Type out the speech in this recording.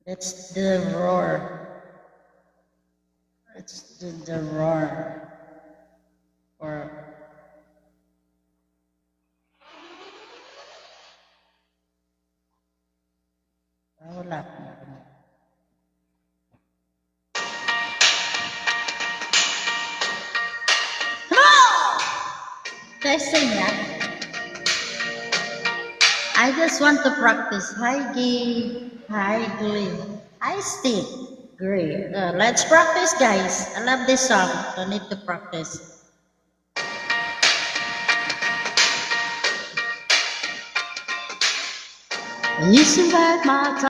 That's the roar. That's the roar. Or wala pa. Testing ya. I just want to practice. Hi, Gay. Hi, Glee. Hi, Steve. Great. Let's practice, guys. I love this song. Don't need to practice. You survived my time.